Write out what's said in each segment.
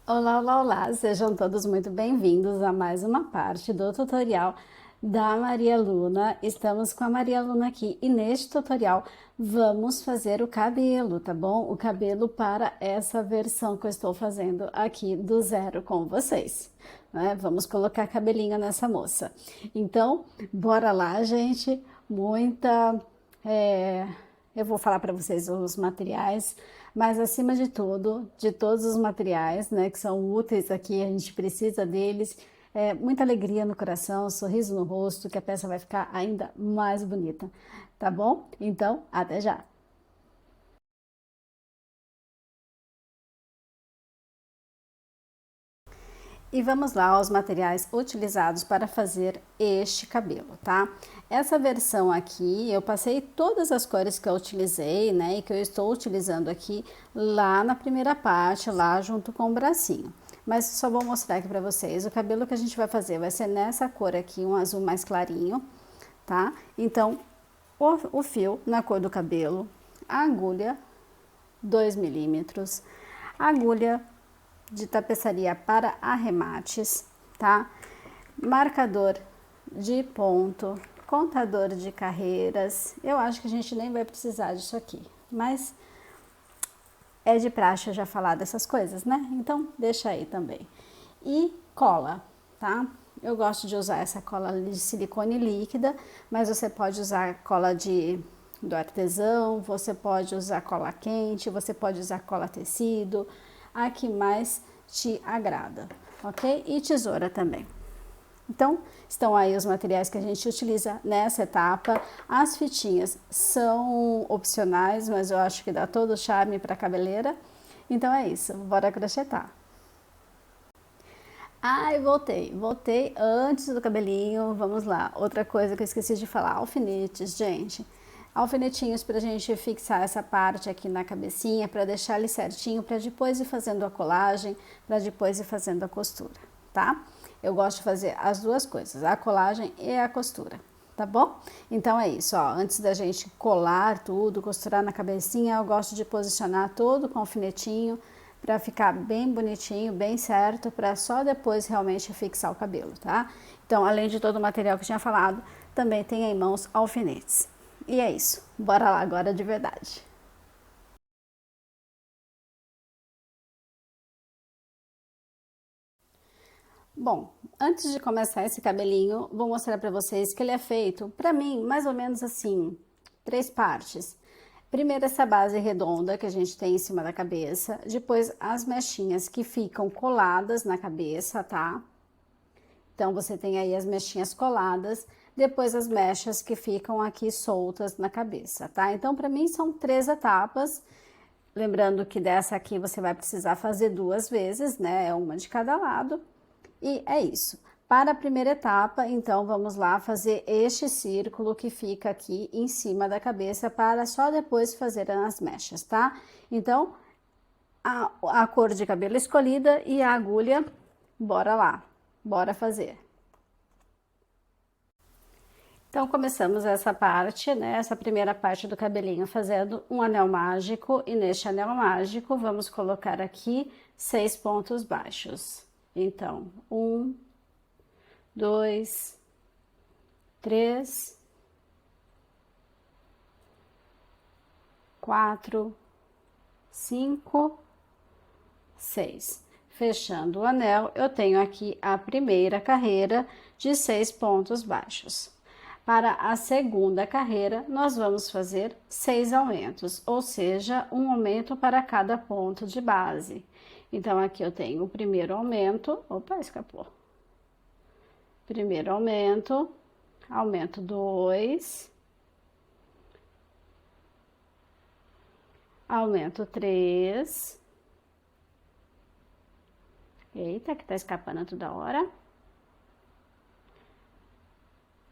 Olá, olá, olá! Sejam todos muito bem-vindos a mais uma parte do tutorial da Maria Luna. Estamos com a Maria Luna aqui e neste tutorial vamos fazer o cabelo, tá bom? O cabelo para essa versão que eu estou fazendo aqui do zero com vocês, né? Vamos colocar cabelinho nessa moça. Então, bora lá, gente! Eu vou falar para vocês os materiais, mas acima de tudo, de todos os materiais, né, que são úteis aqui, a gente precisa deles, muita alegria no coração, sorriso no rosto, que a peça vai ficar ainda mais bonita, tá bom? Então, até já! E vamos lá aos materiais utilizados para fazer este cabelo, tá? Essa versão aqui, eu passei todas as cores que eu utilizei, né, e que eu estou utilizando aqui lá na primeira parte, lá junto com o bracinho. Mas só vou mostrar aqui para vocês, o cabelo que a gente vai fazer vai ser nessa cor aqui, um azul mais clarinho, tá? Então, o fio na cor do cabelo, a agulha, 2 milímetros, a agulha de tapeçaria para arremates, tá? Marcador de ponto, contador de carreiras. Eu acho que a gente nem vai precisar disso aqui, mas é de praxe eu já falar dessas coisas, né? Então, deixa aí também. E cola, tá? Eu gosto de usar essa cola de silicone líquida, mas você pode usar cola do artesão, você pode usar cola quente, você pode usar cola tecido, a que mais te agrada, ok? E tesoura também. Então, estão aí os materiais que a gente utiliza nessa etapa. As fitinhas são opcionais, mas eu acho que dá todo o charme para a cabeleira. Então é isso, bora crochetar. Ai, voltei antes do cabelinho, vamos lá. Outra coisa que eu esqueci de falar, alfinetes, gente. Alfinetinhos pra gente fixar essa parte aqui na cabecinha, pra deixar ele certinho, pra depois ir fazendo a colagem, pra depois ir fazendo a costura, tá? Eu gosto de fazer as duas coisas, a colagem e a costura, tá bom? Então é isso, ó, antes da gente colar tudo, costurar na cabecinha, eu gosto de posicionar todo com alfinetinho, para ficar bem bonitinho, bem certo, para só depois realmente fixar o cabelo, tá? Então, além de todo o material que eu tinha falado, também tem em mãos alfinetes. E é isso, bora lá agora de verdade. Bom, antes de começar esse cabelinho, vou mostrar para vocês que ele é feito, para mim, mais ou menos assim, 3 partes. Primeiro essa base redonda que a gente tem em cima da cabeça, depois as mechinhas que ficam coladas na cabeça, tá? Então, você tem aí as mechinhas coladas, depois as mechas que ficam aqui soltas na cabeça, tá? Então, para mim são 3 etapas. Lembrando que dessa aqui você vai precisar fazer 2 vezes, né? Uma de cada lado. E é isso. Para a primeira etapa, então, vamos lá fazer este círculo que fica aqui em cima da cabeça para só depois fazer as mechas, tá? Então, a cor de cabelo escolhida e a agulha, bora lá, bora fazer. Então, começamos essa parte, né? Essa primeira parte do cabelinho fazendo um anel mágico. E neste anel mágico, vamos colocar aqui 6 pontos baixos. Então, 1, 2, 3, 4, 5, 6. Fechando o anel, eu tenho aqui a primeira carreira de 6 pontos baixos. Para a segunda carreira, nós vamos fazer 6 aumentos, ou seja, um aumento para cada ponto de base. Então, aqui eu tenho o primeiro aumento, opa, escapou. Primeiro aumento, aumento 2, aumento 3. Eita, que tá escapando toda hora.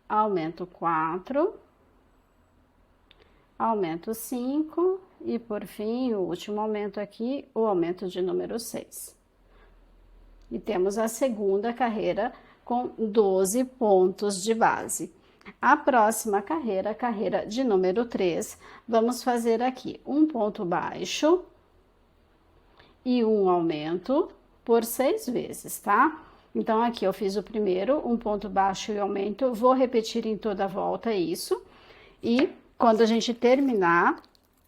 Aumento 4, aumento 5 e por fim, o último aumento aqui, o aumento de número 6. E temos a segunda carreira com 12 pontos de base. A próxima carreira, carreira de número 3, vamos fazer aqui um ponto baixo e um aumento, por 6 vezes, tá? Então, aqui eu fiz o primeiro, um ponto baixo e aumento, vou repetir em toda a volta isso. E quando a gente terminar,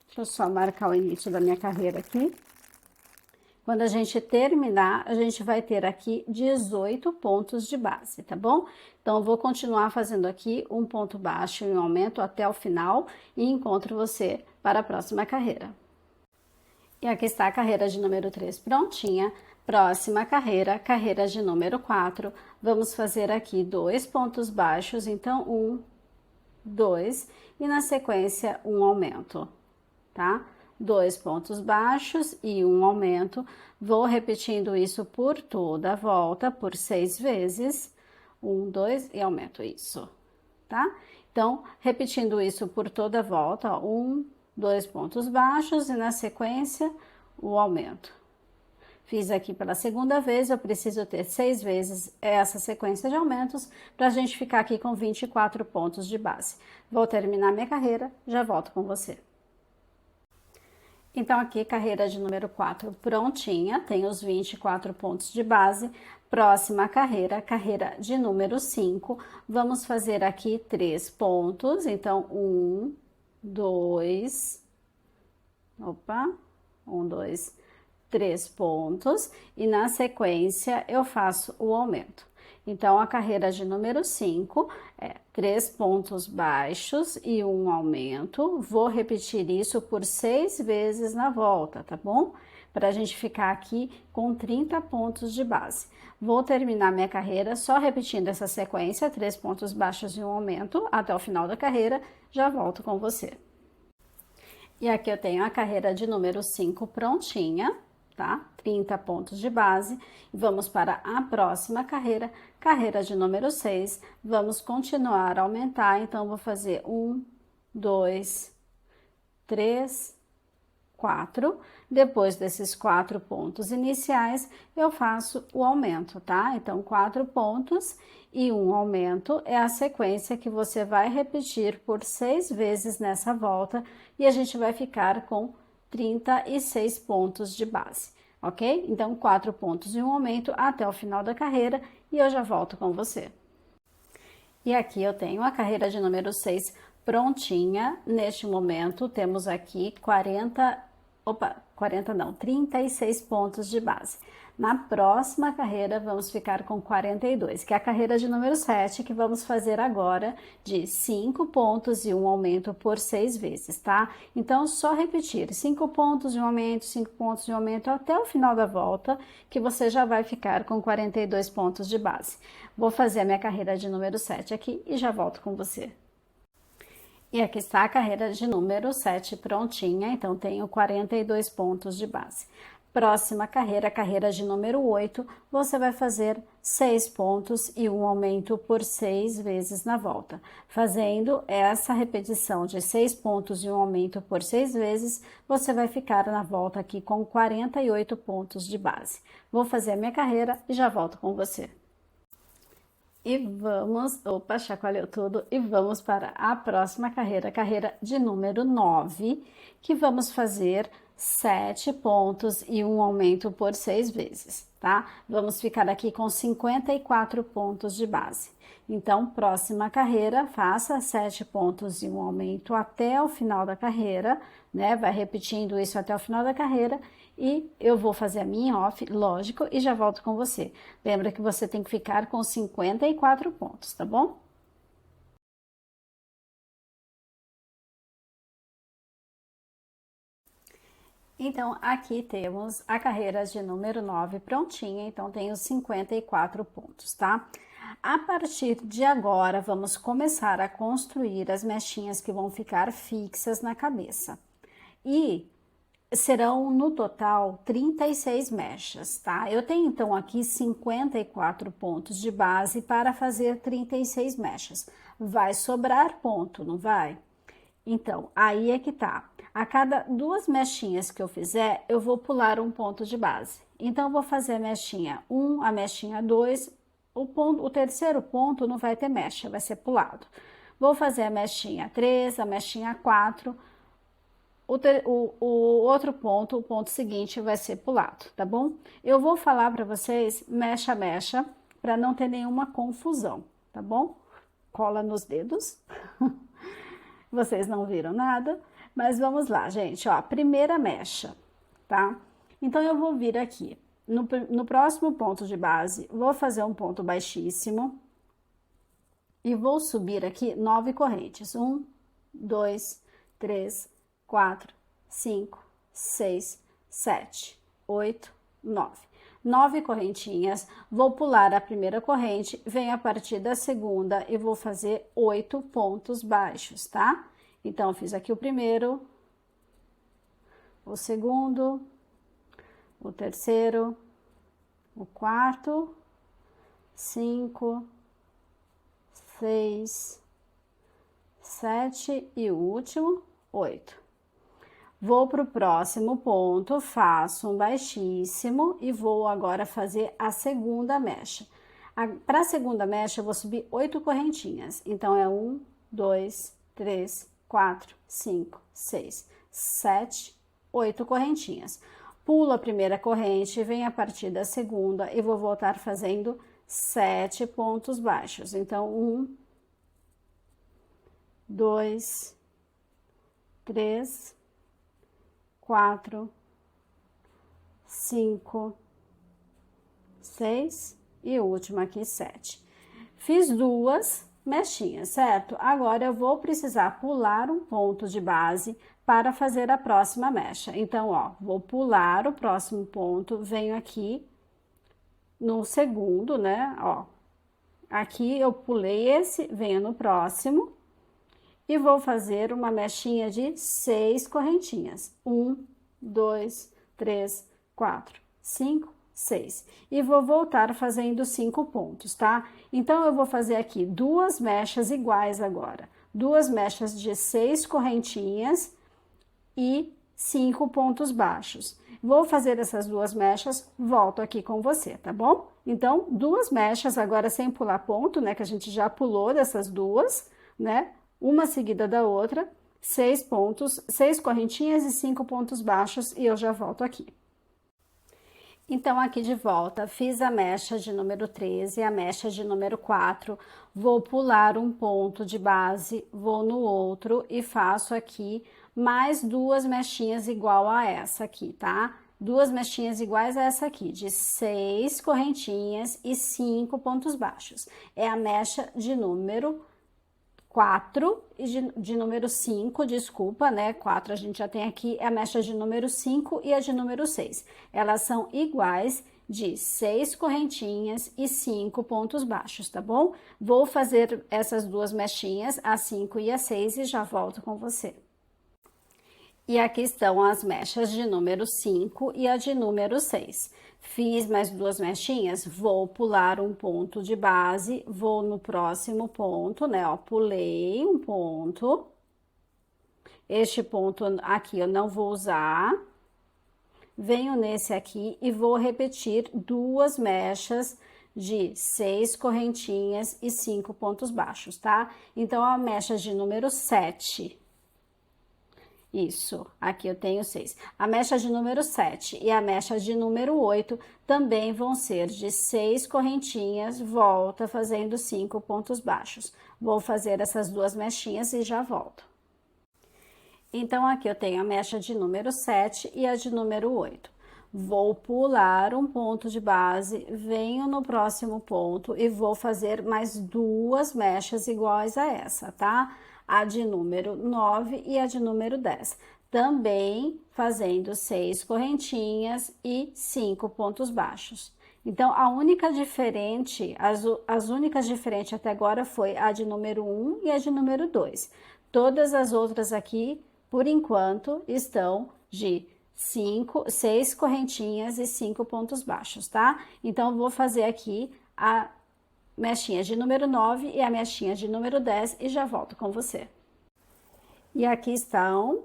deixa eu só marcar o início da minha carreira aqui. Quando a gente terminar, a gente vai ter aqui 18 pontos de base, tá bom? Então, eu vou continuar fazendo aqui um ponto baixo e um aumento até o final e encontro você para a próxima carreira. E aqui está a carreira de número 3 prontinha. Próxima carreira, carreira de número 4. Vamos fazer aqui 2 pontos baixos, então 1, 2, e na sequência um aumento, tá? 2 pontos baixos e um aumento. Vou repetindo isso por toda a volta, por 6 vezes. 1, 2 e aumento isso, tá? Então, repetindo isso por toda a volta, ó, 1, 2 pontos baixos e na sequência o aumento. Fiz aqui pela segunda vez, eu preciso ter 6 vezes essa sequência de aumentos para a gente ficar aqui com 24 pontos de base. Vou terminar minha carreira, já volto com você. Então, aqui, carreira de número 4 prontinha, tem os 24 pontos de base. Próxima carreira, carreira de número 5, vamos fazer aqui 3 pontos. Então, 1, 2, 3 pontos. E na sequência, eu faço o aumento. Então, a carreira de número 5 é 3 pontos baixos e um aumento. Vou repetir isso por 6 vezes na volta, tá bom? Para a gente ficar aqui com 30 pontos de base. Vou terminar minha carreira só repetindo essa sequência, 3 pontos baixos e um aumento, até o final da carreira. Já volto com você. E aqui eu tenho a carreira de número 5 prontinha, tá? 30 pontos de base. Vamos para a próxima carreira, carreira de número 6. Vamos continuar a aumentar, então vou fazer 1, 2, 3, 4. Depois desses 4 pontos iniciais, eu faço o aumento, tá? Então, 4 pontos e um aumento é a sequência que você vai repetir por 6 vezes nessa volta e a gente vai ficar com 36 pontos de base, ok? Então, 4 pontos e um aumento até o final da carreira e eu já volto com você. E aqui eu tenho a carreira de número 6 prontinha. Neste momento, temos aqui 36 pontos de base. Na próxima carreira, vamos ficar com 42, que é a carreira de número 7, que vamos fazer agora de 5 pontos e um aumento por 6 vezes, tá? Então, só repetir 5 pontos e um aumento, 5 pontos e um aumento até o final da volta, que você já vai ficar com 42 pontos de base. Vou fazer a minha carreira de número 7 aqui e já volto com você. E aqui está a carreira de número 7 prontinha, então tenho 42 pontos de base. Próxima carreira, carreira de número 8, você vai fazer 6 pontos e um aumento por 6 vezes na volta. Fazendo essa repetição de 6 pontos e um aumento por 6 vezes, você vai ficar na volta aqui com 48 pontos de base. Vou fazer a minha carreira e já volto com você. E vamos, chacoalhou tudo, e vamos para a próxima carreira, carreira de número 9, que vamos fazer 7 pontos e um aumento por 6 vezes, tá? Vamos ficar aqui com 54 pontos de base. Então, próxima carreira, faça 7 pontos e um aumento até o final da carreira, né? Vai repetindo isso até o final da carreira e eu vou fazer a minha off, lógico, e já volto com você. Lembra que você tem que ficar com 54 pontos, tá bom? Então, aqui temos a carreira de número 9 prontinha, então tenho 54 pontos, tá? A partir de agora, vamos começar a construir as mechinhas que vão ficar fixas na cabeça. E serão, no total, 36 mechas, tá? Eu tenho, então, aqui 54 pontos de base para fazer 36 mechas. Vai sobrar ponto, não vai? Então, aí é que tá. A cada 2 mechinhas que eu fizer, eu vou pular um ponto de base. Então, eu vou fazer a mechinha 1, a mechinha 2, o terceiro ponto não vai ter mecha, vai ser pulado. Vou fazer a mechinha 3, a mechinha 4, o outro ponto, o ponto seguinte vai ser pro lado, tá bom? Eu vou falar para vocês mecha a mecha, para não ter nenhuma confusão, tá bom? Cola nos dedos. Vocês não viram nada, mas vamos lá, gente, ó, primeira mecha, tá? Então, eu vou vir aqui, no próximo ponto de base, vou fazer um ponto baixíssimo e vou subir aqui 9 correntes. 1, 2, 3, 4, 5, 6, 7, 8, 9. 9 correntinhas, vou pular a primeira corrente, venho a partir da segunda e vou fazer 8 pontos baixos, tá? Então, eu fiz aqui o primeiro, o segundo, o terceiro, o quarto, 5, 6, 7 e o último, 8. Vou para o próximo ponto, faço um baixíssimo e vou agora fazer a segunda mecha. Para a segunda mecha, eu vou subir 8 correntinhas. Então, é 1, 2, 3, 4, 5, 6, 7, 8 correntinhas. Pulo a primeira corrente, venho a partir da segunda e vou voltar fazendo 7 pontos baixos. Então, 1, 2, 3, 4, 5, 6 e o último aqui 7. Fiz 2 mechinhas, certo? Agora eu vou precisar pular um ponto de base para fazer a próxima mecha. Então, ó, vou pular o próximo ponto, venho aqui no segundo, né? Ó, aqui eu pulei esse, venho no próximo e vou fazer uma mechinha de 6 correntinhas. 1, 2, 3, 4, 5, 6. E vou voltar fazendo 5 pontos, tá? Então, eu vou fazer aqui 2 mechas iguais agora. 2 mechas de 6 correntinhas e 5 pontos baixos. Vou fazer essas 2 mechas, volto aqui com você, tá bom? Então, 2 mechas agora sem pular ponto, né? Que a gente já pulou dessas 2, né? Uma seguida da outra, 6 pontos, 6 correntinhas e 5 pontos baixos e eu já volto aqui. Então, aqui de volta, fiz a mecha de número 13 e a mecha de número 4, vou pular um ponto de base, vou no outro e faço aqui mais 2 mechinhas igual a essa aqui, tá? 2 mechinhas iguais a essa aqui, de 6 correntinhas e 5 pontos baixos. É a mecha de número 4 e de número 5, desculpa, né? 4 a gente já tem aqui, é a mecha de número 5 e a de número 6. Elas são iguais de 6 correntinhas e 5 pontos baixos, tá bom? Vou fazer essas 2 mechinhas, a 5 e a 6, e já volto com você. E aqui estão as mechas de número 5 e a de número 6. Fiz mais 2 mechinhas, vou pular um ponto de base, vou no próximo ponto, né, ó, pulei um ponto. Este ponto aqui eu não vou usar. Venho nesse aqui e vou repetir 2 mechas de 6 correntinhas e 5 pontos baixos, tá? Então, a mecha de número 7... Isso, aqui eu tenho 6. A mecha de número 7 e a mecha de número 8 também vão ser de 6 correntinhas, volta fazendo 5 pontos baixos. Vou fazer essas 2 mechinhas e já volto. Então, aqui eu tenho a mecha de número 7 e a de número 8. Vou pular um ponto de base, venho no próximo ponto e vou fazer mais 2 mechas iguais a essa, tá? A de número 9 e a de número 10. Também fazendo 6 correntinhas e 5 pontos baixos. Então, a única diferente, as únicas diferentes até agora foi a de número 1 e a de número 2. Todas as outras aqui, por enquanto, estão de 6 correntinhas e 5 pontos baixos, tá? Então, eu vou fazer aqui a mechinha de número 9 e a mechinha de número 10 e já volto com você. E aqui estão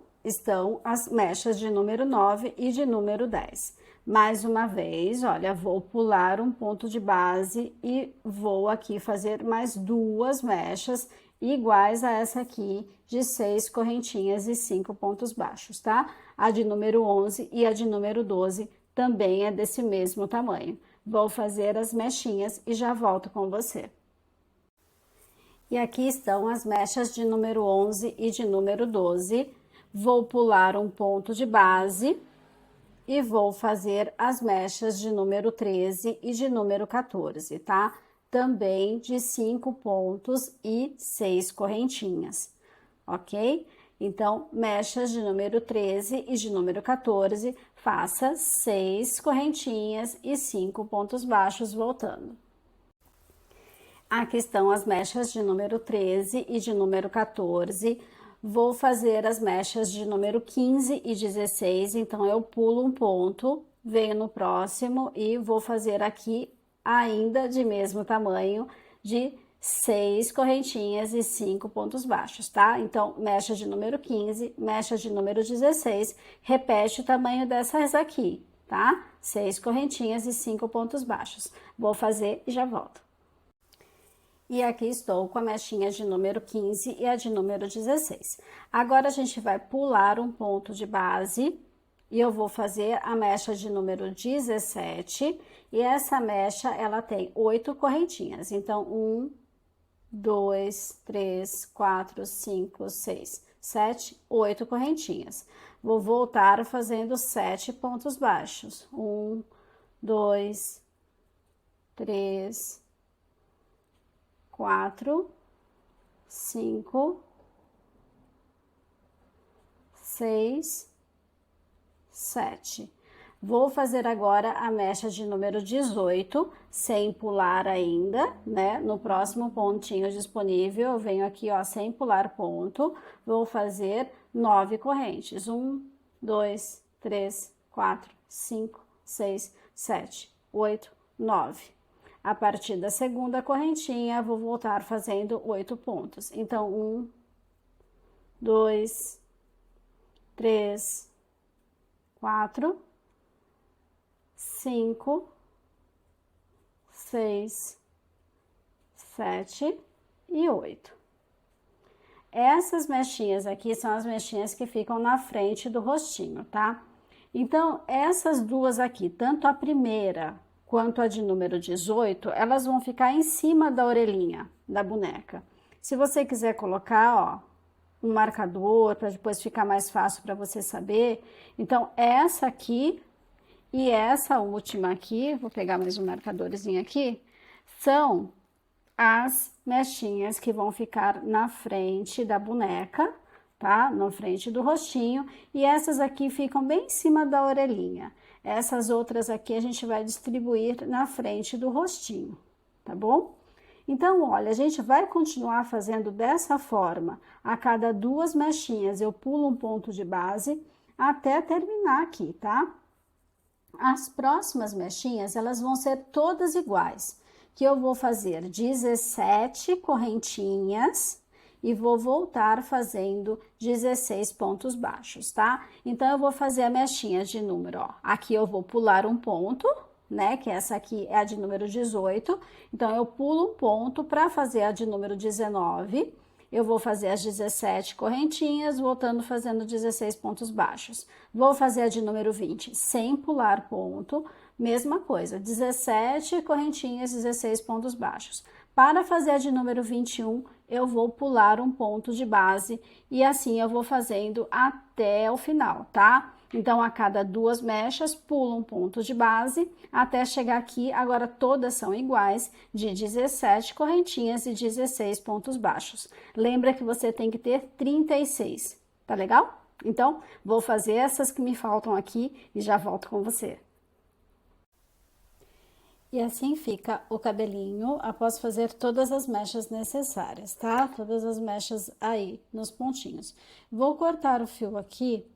as mechas de número 9 e de número 10. Mais uma vez, olha, vou pular um ponto de base e vou aqui fazer mais 2 mechas iguais a essa aqui de 6 correntinhas e 5 pontos baixos, tá? A de número 11 e a de número 12 também é desse mesmo tamanho. Vou fazer as mechinhas e já volto com você. E aqui estão as mechas de número 11 e de número 12. Vou pular um ponto de base e vou fazer as mechas de número 13 e de número 14, tá? Também de 5 pontos e 6 correntinhas, ok? Então, mechas de número 13 e de número 14, faça 6 correntinhas e 5 pontos baixos voltando. Aqui estão as mechas de número 13 e de número 14. Vou fazer as mechas de número 15 e 16, então eu pulo um ponto, venho no próximo e vou fazer aqui ainda de mesmo tamanho, de 6 correntinhas e 5 pontos baixos, tá? Então, mecha de número 15, mecha de número 16, repete o tamanho dessas aqui, tá? 6 correntinhas e 5 pontos baixos. Vou fazer e já volto. E aqui estou com a mechinha de número 15 e a de número 16. Agora, a gente vai pular um ponto de base e eu vou fazer a mecha de número 17. E essa mecha, ela tem 8 correntinhas. Então, 1, 2, 3, 4, 5, 6, 7, 8 correntinhas. Vou voltar fazendo 7 pontos baixos. 1, 2, 3, 4, 5, 6, 7. Vou fazer agora a mecha de número 18, sem pular ainda, né? No próximo pontinho disponível, eu venho aqui, ó, sem pular ponto, vou fazer 9 correntes. 1, 2, 3, 4, 5, 6, 7, 8, 9. A partir da segunda correntinha, vou voltar fazendo 8 pontos. Então, 1, 2, 3, 4, 5, 6, 7 e 8. Essas mechinhas aqui são as mechinhas que ficam na frente do rostinho, tá? Então, essas duas aqui, tanto a primeira quanto a de número 18, elas vão ficar em cima da orelhinha da boneca. Se você quiser colocar, ó, um marcador para depois ficar mais fácil para você saber, então essa aqui e essa última aqui, vou pegar mais um marcadorzinho aqui, são as mechinhas que vão ficar na frente da boneca, tá? Na frente do rostinho, e essas aqui ficam bem em cima da orelhinha. Essas outras aqui a gente vai distribuir na frente do rostinho, tá bom? Então, olha, a gente vai continuar fazendo dessa forma. A cada 2 mechinhas eu pulo um ponto de base até terminar aqui, tá? As próximas mechinhas, elas vão ser todas iguais, que eu vou fazer 17 correntinhas e vou voltar fazendo 16 pontos baixos, tá? Então, eu vou fazer a mechinha de número, ó, aqui eu vou pular um ponto, né, que essa aqui é a de número 18, então, eu pulo um ponto para fazer a de número 19, eu vou fazer as 17 correntinhas, voltando fazendo 16 pontos baixos. Vou fazer a de número 20 sem pular ponto, mesma coisa, 17 correntinhas, 16 pontos baixos. Para fazer a de número 21, eu vou pular um ponto de base e assim eu vou fazendo até o final, tá? Então, a cada 2 mechas, pulo um ponto de base até chegar aqui. Agora, todas são iguais, de 17 correntinhas e 16 pontos baixos. Lembra que você tem que ter 36, tá legal? Então, vou fazer essas que me faltam aqui e já volto com você. E assim fica o cabelinho após fazer todas as mechas necessárias, tá? Todas as mechas aí nos pontinhos. Vou cortar o fio aqui,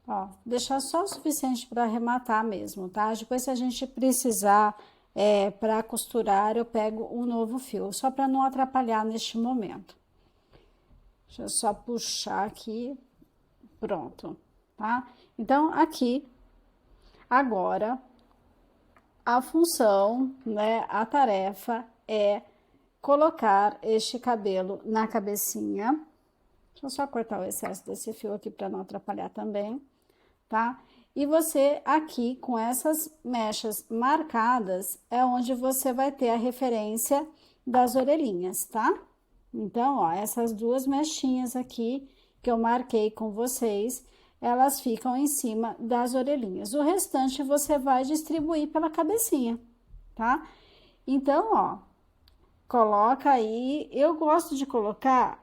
ó, deixar só o suficiente para arrematar mesmo, tá? Depois, se a gente precisar para costurar, eu pego um novo fio, só para não atrapalhar neste momento. Deixa eu só puxar aqui, pronto, tá? Então, aqui, agora, a função, né, a tarefa é colocar este cabelo na cabecinha. Deixa eu só cortar o excesso desse fio aqui para não atrapalhar também, tá? E você aqui, com essas mechas marcadas, é onde você vai ter a referência das orelhinhas, tá? Então, ó, essas duas mechinhas aqui que eu marquei com vocês, elas ficam em cima das orelhinhas. O restante você vai distribuir pela cabecinha, tá? Então, ó, coloca aí. Eu gosto de colocar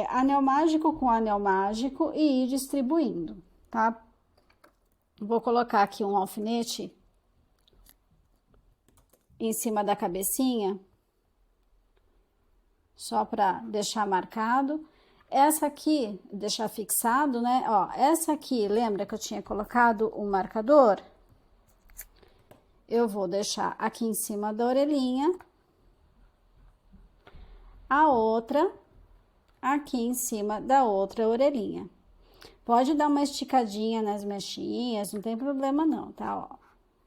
anel mágico com anel mágico e ir distribuindo, tá? Vou colocar aqui um alfinete em cima da cabecinha, só para deixar marcado. Essa aqui, deixar fixado, né? Ó, essa aqui, lembra que eu tinha colocado o marcador? Eu vou deixar aqui em cima da orelhinha. A outra aqui em cima da outra orelhinha. Pode dar uma esticadinha nas mechinhas, não tem problema não, tá? Ó,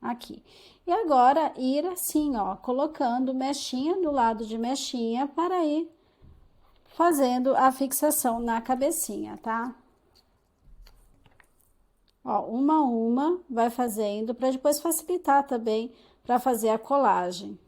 aqui. E agora, ir assim, ó, colocando mechinha do lado de mechinha para ir fazendo a fixação na cabecinha, tá? Ó, uma a uma, vai fazendo, para depois facilitar também para fazer a colagem.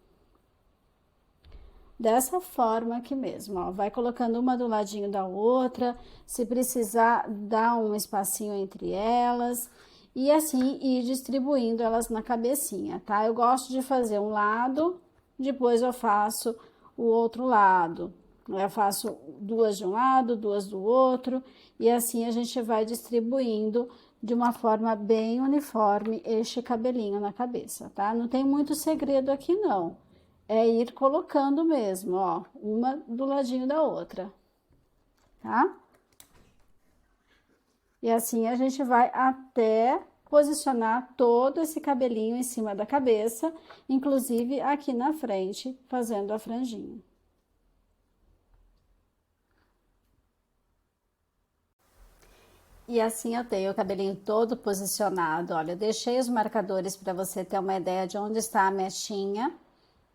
Dessa forma aqui mesmo, ó, vai colocando uma do ladinho da outra, se precisar, dá um espacinho entre elas, e assim ir distribuindo elas na cabecinha, tá? Eu gosto de fazer um lado, depois eu faço o outro lado. Eu faço duas de um lado, duas do outro, e assim a gente vai distribuindo de uma forma bem uniforme este cabelinho na cabeça, tá? Não tem muito segredo aqui, não. É ir colocando mesmo, ó, uma do ladinho da outra, tá? E assim a gente vai até posicionar todo esse cabelinho em cima da cabeça, inclusive aqui na frente, fazendo a franjinha. E assim eu tenho o cabelinho todo posicionado, olha, eu deixei os marcadores para você ter uma ideia de onde está a mechinha,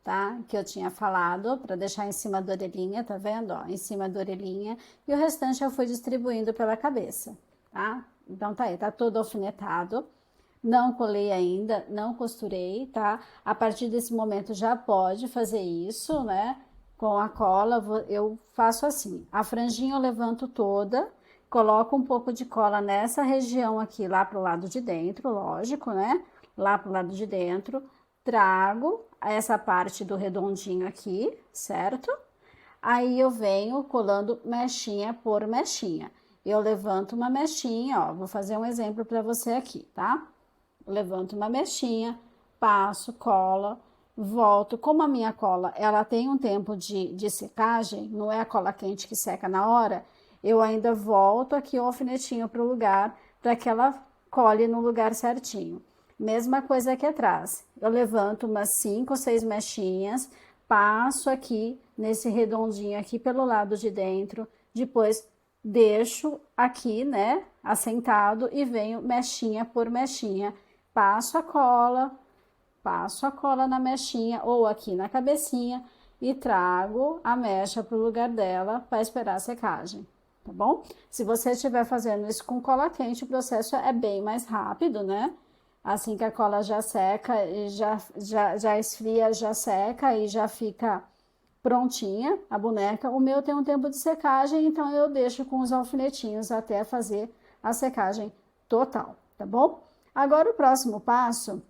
tá? Que eu tinha falado, para deixar em cima da orelhinha, tá vendo? Ó, em cima da orelhinha. E o restante eu fui distribuindo pela cabeça, tá? Então tá aí, tá todo alfinetado. Não colei ainda, não costurei, tá? A partir desse momento já pode fazer isso, né? Com a cola, eu faço assim. A franjinha eu levanto toda, coloco um pouco de cola nessa região aqui, lá pro lado de dentro, lógico, né? Lá pro lado de dentro, trago essa parte do redondinho aqui, certo? Aí eu venho colando mechinha por mechinha. Eu levanto uma mechinha, ó, vou fazer um exemplo para você aqui, tá? Levanto uma mechinha, passo, cola, volto. Como a minha cola, ela tem um tempo de secagem, não é a cola quente que seca na hora, eu ainda volto aqui o alfinetinho para o lugar, para que ela cole no lugar certinho. Mesma coisa aqui atrás. Eu levanto umas 5 ou 6 mechinhas, passo aqui nesse redondinho aqui pelo lado de dentro, depois deixo aqui, né, assentado e venho mechinha por mechinha. Passo a cola na mechinha ou aqui na cabecinha e trago a mecha para o lugar dela para esperar a secagem, tá bom? Se você estiver fazendo isso com cola quente, o processo é bem mais rápido, né? Assim que a cola já seca, já esfria, já seca e já fica prontinha a boneca. O meu tem um tempo de secagem, então eu deixo com os alfinetinhos até fazer a secagem total, tá bom? Agora o próximo passo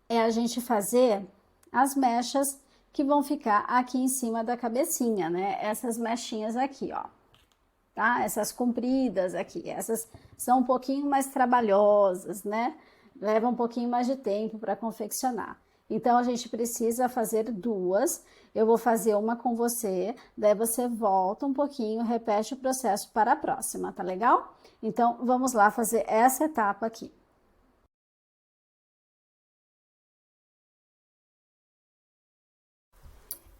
é a gente fazer as mechas que vão ficar aqui em cima da cabecinha, né? Essas mechinhas aqui, ó. Tá? Essas compridas aqui, essas são um pouquinho mais trabalhosas, né? Leva um pouquinho mais de tempo para confeccionar. Então, a gente precisa fazer duas. Eu vou fazer uma com você, daí você volta um pouquinho, repete o processo para a próxima, tá legal? Então, vamos lá fazer essa etapa aqui.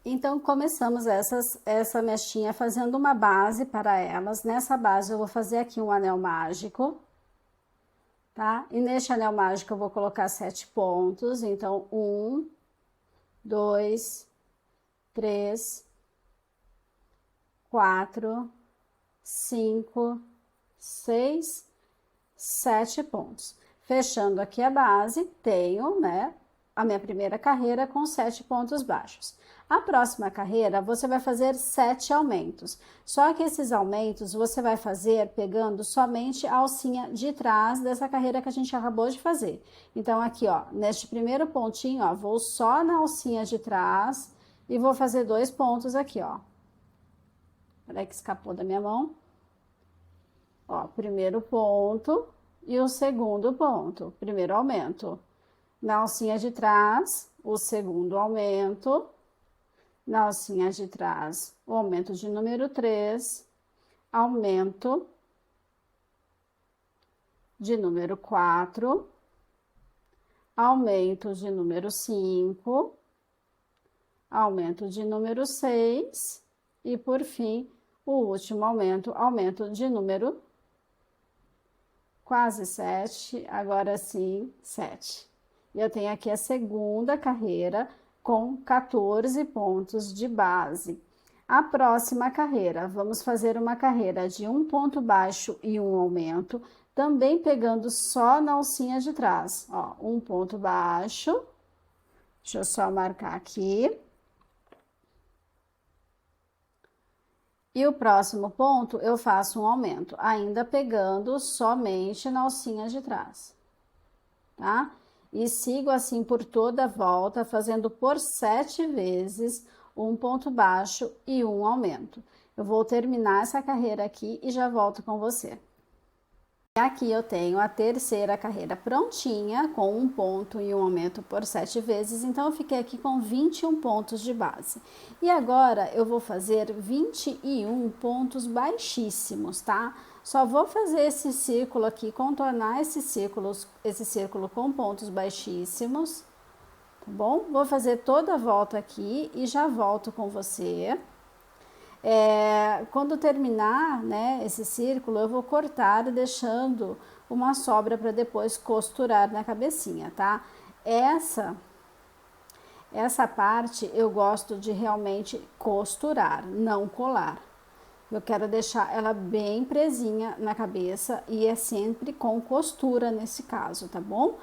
Então, começamos essa mechinha fazendo uma base para elas. Nessa base, eu vou fazer aqui um anel mágico, tá? E neste anel mágico, eu vou colocar 7 pontos. Então, 1, 2, 3, 4, 5, 6, 7 pontos. Fechando aqui a base, tenho, né, a minha primeira carreira com 7 pontos baixos. A próxima carreira, você vai fazer 7 aumentos. Só que esses aumentos você vai fazer pegando somente a alcinha de trás dessa carreira que a gente acabou de fazer. Então, aqui, ó, neste primeiro pontinho, ó, vou só na alcinha de trás e vou fazer 2 pontos aqui, ó. Peraí que escapou da minha mão. Ó, primeiro ponto e o segundo ponto, primeiro aumento. Na alcinha de trás, o segundo aumento. Na alcinha de trás, o aumento de número 3, aumento de número 4, aumento de número 5, aumento de número 6 e, por fim, o último aumento, aumento de número quase 7, agora sim, 7. E eu tenho aqui a segunda carreira com 14 pontos de base. A próxima carreira, vamos fazer uma carreira de um ponto baixo e um aumento, também pegando só na alcinha de trás. Ó, um ponto baixo, deixa eu só marcar aqui. E o próximo ponto eu faço um aumento, ainda pegando somente na alcinha de trás, tá? E sigo assim por toda a volta, fazendo por 7 vezes um ponto baixo e um aumento. Eu vou terminar essa carreira aqui e já volto com você. Aqui eu tenho a terceira carreira prontinha, com um ponto e um aumento por 7 vezes, então eu fiquei aqui com 21 pontos de base. E agora eu vou fazer 21 pontos baixíssimos, tá? Só vou fazer esse círculo aqui, contornar esse círculo com pontos baixíssimos, tá bom? Vou fazer toda a volta aqui e já volto com você. Quando terminar, né, esse círculo, eu vou cortar deixando uma sobra para depois costurar na cabecinha, tá? Essa parte eu gosto de realmente costurar, não colar. Eu quero deixar ela bem presinha na cabeça e é sempre com costura nesse caso, tá bom?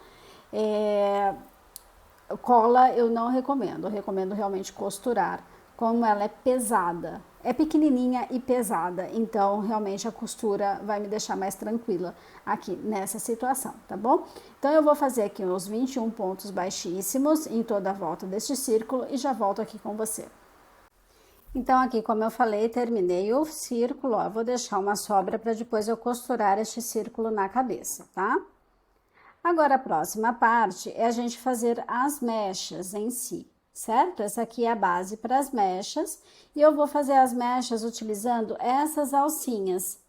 Cola eu não recomendo, eu recomendo realmente costurar, como ela é pesada. É pequenininha e pesada, então realmente a costura vai me deixar mais tranquila aqui nessa situação, tá bom? Então eu vou fazer aqui uns 21 pontos baixíssimos em toda a volta deste círculo e já volto aqui com você. Então aqui, como eu falei, terminei o círculo, ó, vou deixar uma sobra para depois eu costurar este círculo na cabeça, tá? Agora a próxima parte é a gente fazer as mechas em si, certo? Essa aqui é a base para as mechas e eu vou fazer as mechas utilizando essas alcinhas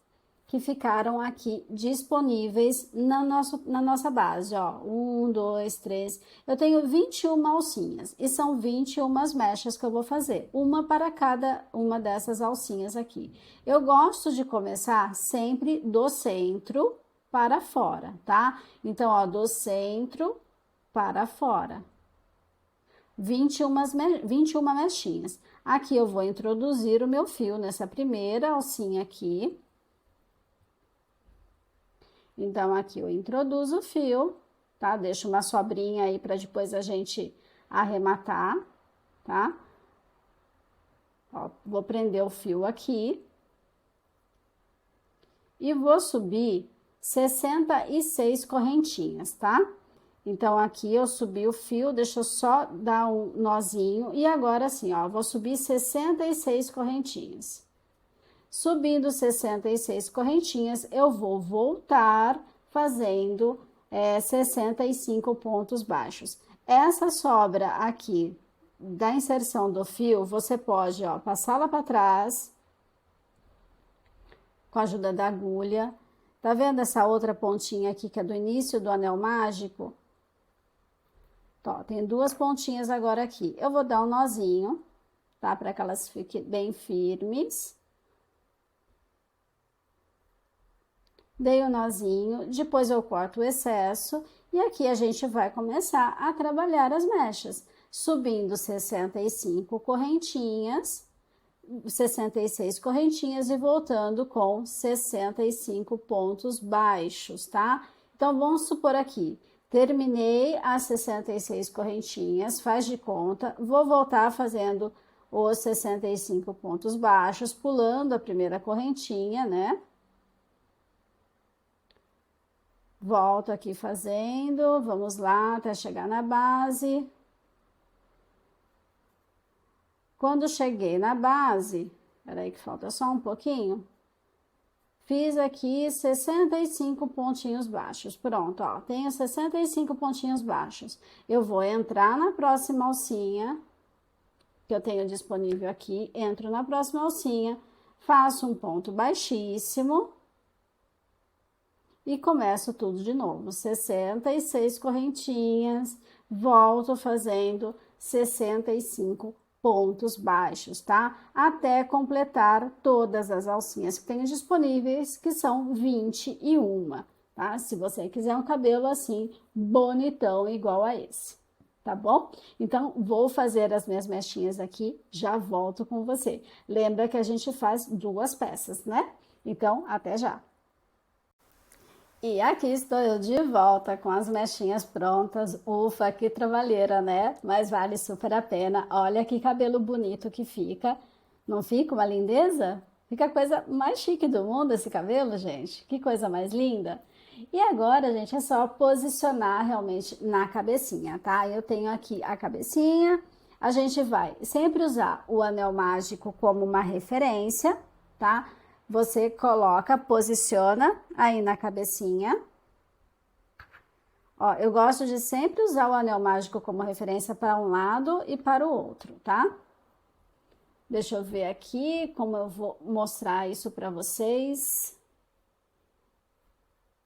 que ficaram aqui disponíveis na nossa base, ó. 1, 2, 3. Eu tenho 21 alcinhas e são 21 mechas que eu vou fazer, uma para cada uma dessas alcinhas aqui. Eu gosto de começar sempre do centro para fora, tá? Então, ó, do centro para fora. 21 mechinhas. Aqui eu vou introduzir o meu fio nessa primeira alcinha aqui. Então, aqui eu introduzo o fio, tá? Deixo uma sobrinha aí para depois a gente arrematar, tá? Ó, vou prender o fio aqui. E vou subir 66 correntinhas, tá? Então, aqui eu subi o fio, deixa eu só dar um nozinho. E agora, assim, ó, vou subir 66 correntinhas. Subindo 66 correntinhas, eu vou voltar fazendo 65 pontos baixos. Essa sobra aqui da inserção do fio, você pode, ó, passá-la para trás com a ajuda da agulha. Tá vendo essa outra pontinha aqui que é do início do anel mágico? Ó, tem duas pontinhas agora aqui. Eu vou dar um nozinho, tá? Para que elas fiquem bem firmes. Dei o nozinho, depois eu corto o excesso e aqui a gente vai começar a trabalhar as mechas. subindo 65 correntinhas, 66 correntinhas e voltando com 65 pontos baixos, tá? Então, vamos supor aqui, terminei as 66 correntinhas, faz de conta, vou voltar fazendo os 65 pontos baixos, pulando a primeira correntinha, né? Volto aqui fazendo, vamos lá, até chegar na base. Quando cheguei na base, peraí que falta só um pouquinho, fiz aqui 65 pontinhos baixos. Pronto, ó, tenho 65 pontinhos baixos. Eu vou entrar na próxima alcinha, que eu tenho disponível aqui, entro na próxima alcinha, faço um ponto baixíssimo e começo tudo de novo. 66 correntinhas, volto fazendo 65 pontos baixos, tá? Até completar todas as alcinhas que tenho disponíveis, que são 21, tá? Se você quiser um cabelo assim, bonitão, igual a esse, tá bom? Então, vou fazer as minhas mechinhas aqui, já volto com você. Lembra que a gente faz 2 peças, né? Então, até já! E aqui estou eu de volta com as mechinhas prontas. Ufa, que trabalheira, né? Mas vale super a pena. Olha que cabelo bonito que fica. Não fica uma lindeza? Fica a coisa mais chique do mundo esse cabelo, gente. Que coisa mais linda. E agora, gente, é só posicionar realmente na cabecinha, tá? Eu tenho aqui a cabecinha. A gente vai sempre usar o anel mágico como uma referência, tá? Você coloca, posiciona aí na cabecinha. Ó, eu gosto de sempre usar o anel mágico como referência para um lado e para o outro, tá? Deixa eu ver aqui como eu vou mostrar isso para vocês.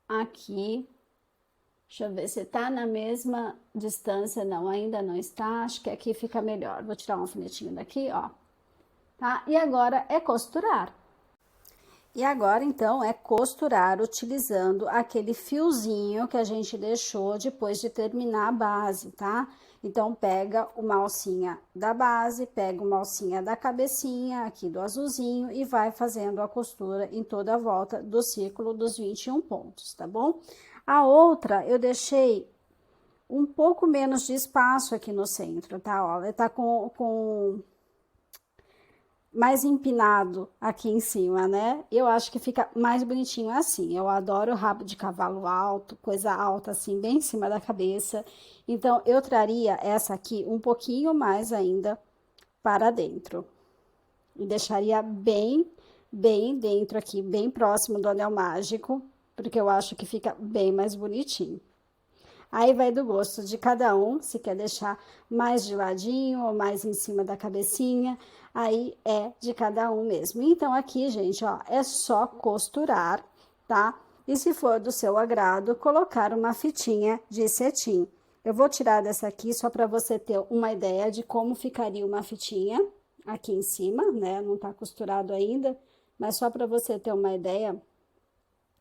Aqui. Deixa eu ver se tá na mesma distância. Não, ainda não está. Acho que aqui fica melhor. Vou tirar um alfinetinho daqui, ó. Tá? E agora é costurar. E agora, então, é costurar utilizando aquele fiozinho que a gente deixou depois de terminar a base, tá? Então, pega uma alcinha da base, pega uma alcinha da cabecinha aqui do azulzinho e vai fazendo a costura em toda a volta do círculo dos 21 pontos, tá bom? A outra, eu deixei um pouco menos de espaço aqui no centro, tá? Ó, ela tá com mais empinado aqui em cima, né? Eu acho que fica mais bonitinho assim. Eu adoro rabo de cavalo alto, coisa alta assim, bem em cima da cabeça. Então, eu traria essa aqui um pouquinho mais ainda para dentro. E deixaria bem dentro aqui, bem próximo do anel mágico, porque eu acho que fica bem mais bonitinho. Aí vai do gosto de cada um, se quer deixar mais de ladinho ou mais em cima da cabecinha, aí é de cada um mesmo. Então, aqui, gente, ó, é só costurar, tá? E se for do seu agrado, colocar uma fitinha de cetim. Eu vou tirar dessa aqui só para você ter uma ideia de como ficaria uma fitinha aqui em cima, né? Não tá costurado ainda, mas só para você ter uma ideia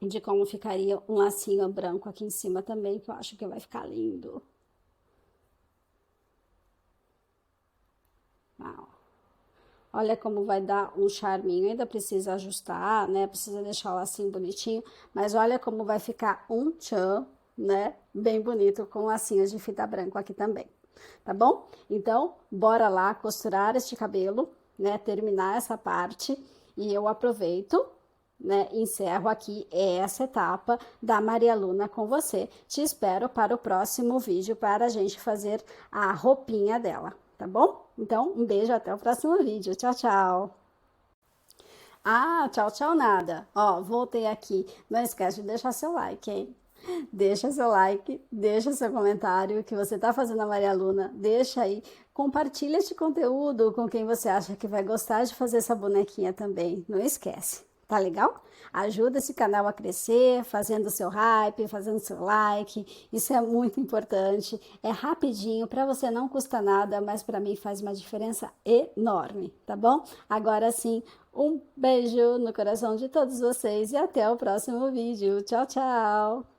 de como ficaria um lacinho branco aqui em cima também, que eu acho que vai ficar lindo. Olha como vai dar um charminho, ainda precisa ajustar, né? Precisa deixar o lacinho bonitinho, mas olha como vai ficar um tchan, né? Bem bonito com lacinhos de fita branca aqui também, tá bom? Então, bora lá costurar este cabelo, né? Terminar essa parte e eu aproveito, né, encerro aqui essa etapa da Maria Luna com você. Te espero para o próximo vídeo para a gente fazer a roupinha dela, tá bom? Então, um beijo, até o próximo vídeo. Tchau, tchau! Ah, tchau, tchau, nada. Ó, voltei aqui. Não esquece de deixar seu like, hein? Deixa seu like, deixa seu comentário que você tá fazendo a Maria Luna, deixa aí, compartilha este conteúdo com quem você acha que vai gostar de fazer essa bonequinha também, não esquece. Tá legal? Ajuda esse canal a crescer, fazendo seu hype, fazendo seu like. Isso é muito importante. É rapidinho, para você não custa nada, mas para mim faz uma diferença enorme, tá bom? Agora sim, um beijo no coração de todos vocês e até o próximo vídeo. Tchau, tchau!